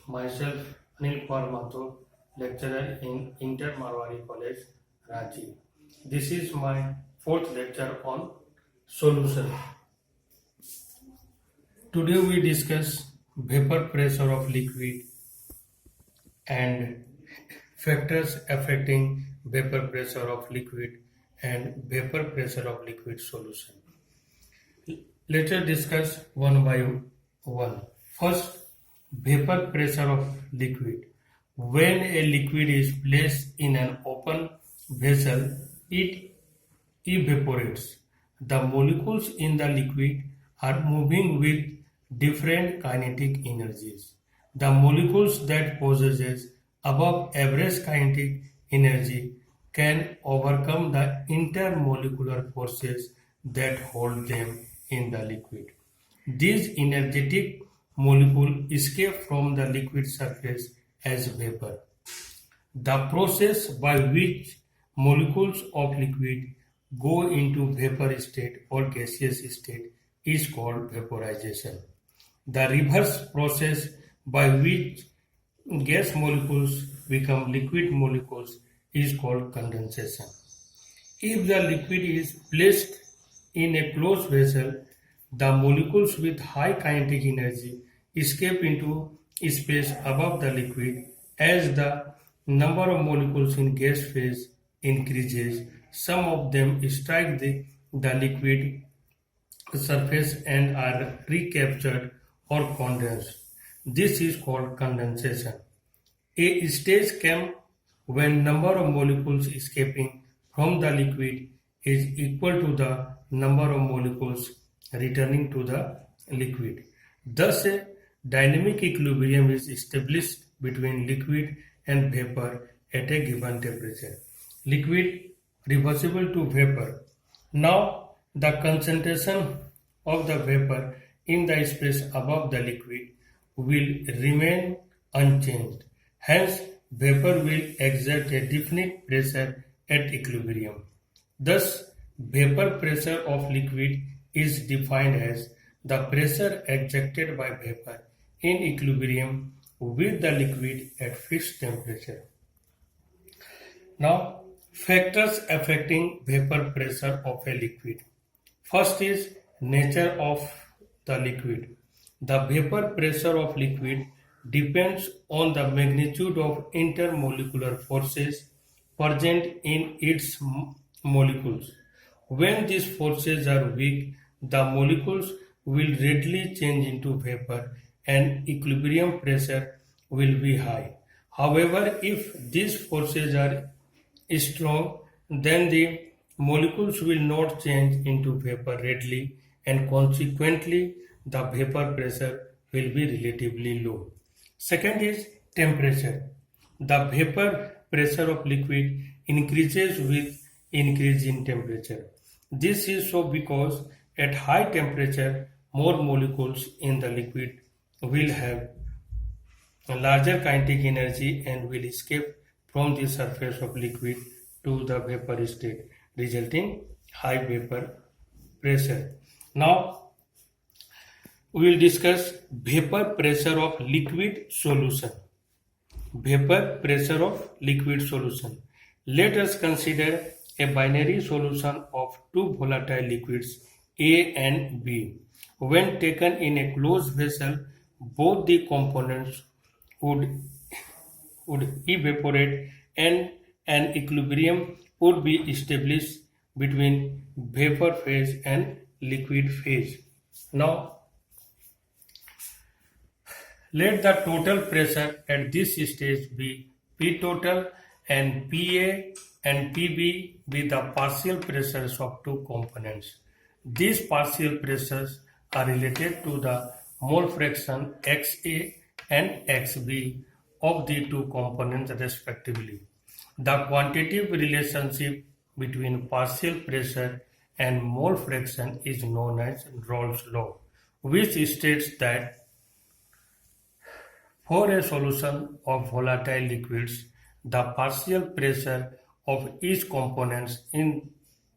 Myself, Anil Kumar Mathur, lecturer in Inter Marwari College, Ranchi. This is my fourth lecture on solution. Today we discuss vapor pressure of liquid and factors affecting vapor pressure of liquid and vapor pressure of liquid solution. Let us discuss one by one. First, vapor pressure of liquid. When a liquid is placed in an open vessel, it evaporates. The molecules in the liquid are moving with different kinetic energies. The molecules that possesses above average kinetic energy can overcome the intermolecular forces that hold them in the liquid. These energetic molecules escape from the liquid surface as vapor. The process by which molecules of liquid go into vapor state or gaseous state is called vaporization. The reverse process by which gas molecules become liquid molecules is called condensation. If the liquid is placed in a closed vessel, the molecules with high kinetic energy escape into space above the liquid. As the number of molecules in gas phase increases, some of them strike the liquid surface and are recaptured or condensed. This is called condensation. A stage came when number of molecules escaping from the liquid is equal to the number of molecules returning to the liquid. Thus, a dynamic equilibrium is established between liquid and vapor at a given temperature. Liquid reversible to vapor. Now, the concentration of the vapor in the space above the liquid will remain unchanged. Hence, vapor will exert a definite pressure at equilibrium. Thus, vapor pressure of liquid is defined as the pressure exerted by vapor in equilibrium with the liquid at fixed temperature. Now, factors affecting vapor pressure of a liquid. First is nature of the liquid. The vapor pressure of liquid depends on the magnitude of intermolecular forces present in its molecules. When these forces are weak, the molecules will readily change into vapor and equilibrium pressure will be high. However, if these forces are strong, then the molecules will not change into vapor readily and consequently the vapor pressure will be relatively low. Second is temperature. The vapor pressure of liquid increases with increase in temperature. This is so because at high temperature more molecules in the liquid will have a larger kinetic energy and will escape from the surface of liquid to the vapor state, resulting high vapor pressure. Now we will discuss vapor pressure of liquid solution. Vapor pressure of liquid solution. Let us consider a binary solution of two volatile liquids A and B. When taken in a closed vessel, both the components would evaporate and an equilibrium would be established between vapor phase and liquid phase. Now, let the total pressure at this stage be P total and PA and PB be the partial pressures of two components. These partial pressures are related to the mole fraction XA and XB of the two components respectively. The quantitative relationship between partial pressure and mole fraction is known as Rolle's law, which states that for a solution of volatile liquids, the partial pressure of each component in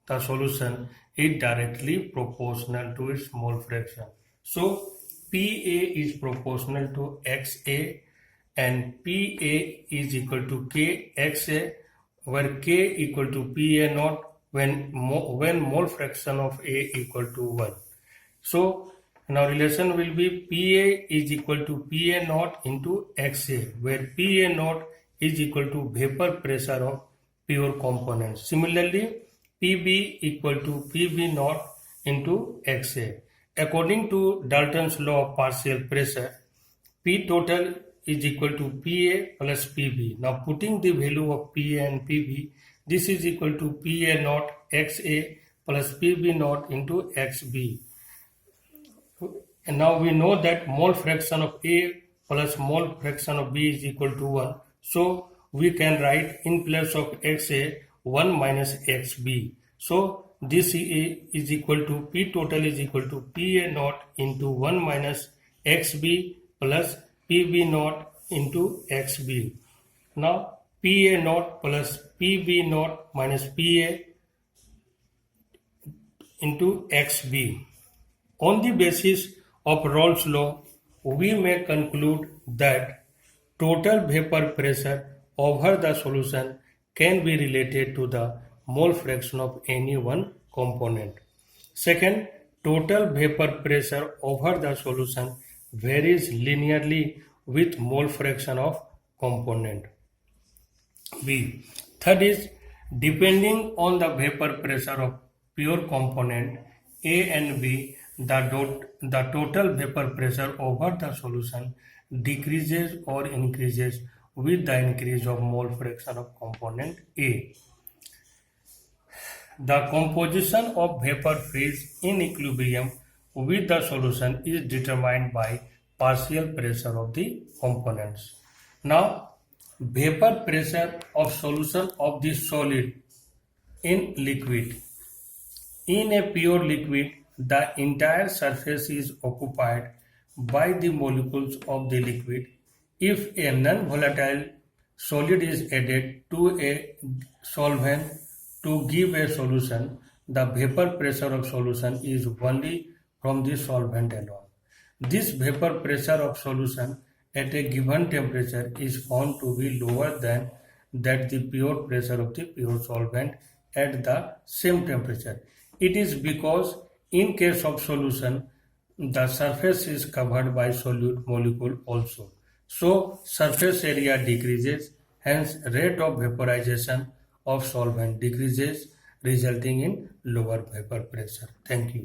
the solution is directly proportional to its mole fraction. So, PA is proportional to XA and PA is equal to KXA, where K equal to PA naught when mole fraction of A equal to 1. So now relation will be PA is equal to PA naught into XA, where PA naught is equal to vapor pressure of pure component. Similarly, PB equal to PB naught into XA. According to Dalton's law of partial pressure, P total is equal to PA plus PB. Now putting the value of PA and PB, this is equal to PA naught XA plus PB naught into XB. And now we know that mole fraction of A plus mole fraction of B is equal to 1. So we can write in place of XA 1 minus XB. So this is equal to P total is equal to PA naught into 1 minus XB plus PB naught into XB. Now PA naught plus PB naught minus PA into XB. On the basis of Rolle's law, we may conclude that total vapor pressure over the solution can be related to the mole fraction of any one component. Second, total vapor pressure over the solution varies linearly with mole fraction of component. B. Third is, depending on the vapor pressure of pure component A and B, the total vapor pressure over the solution decreases or increases with the increase of mole fraction of component A. The composition of vapor phase in equilibrium with the solution is determined by partial pressure of the components. Now, vapor pressure of solution of the solid in liquid. In a pure liquid, the entire surface is occupied by the molecules of the liquid. If a non-volatile solid is added to a solvent to give a solution, the vapor pressure of solution is only from the solvent alone. This vapor pressure of solution at a given temperature is found to be lower than that the pure pressure of the pure solvent at the same temperature. It is because in case of solution, the surface is covered by solute molecule also. So surface area decreases, hence rate of vaporization of solvent decreases, resulting in lower vapor pressure. Thank you.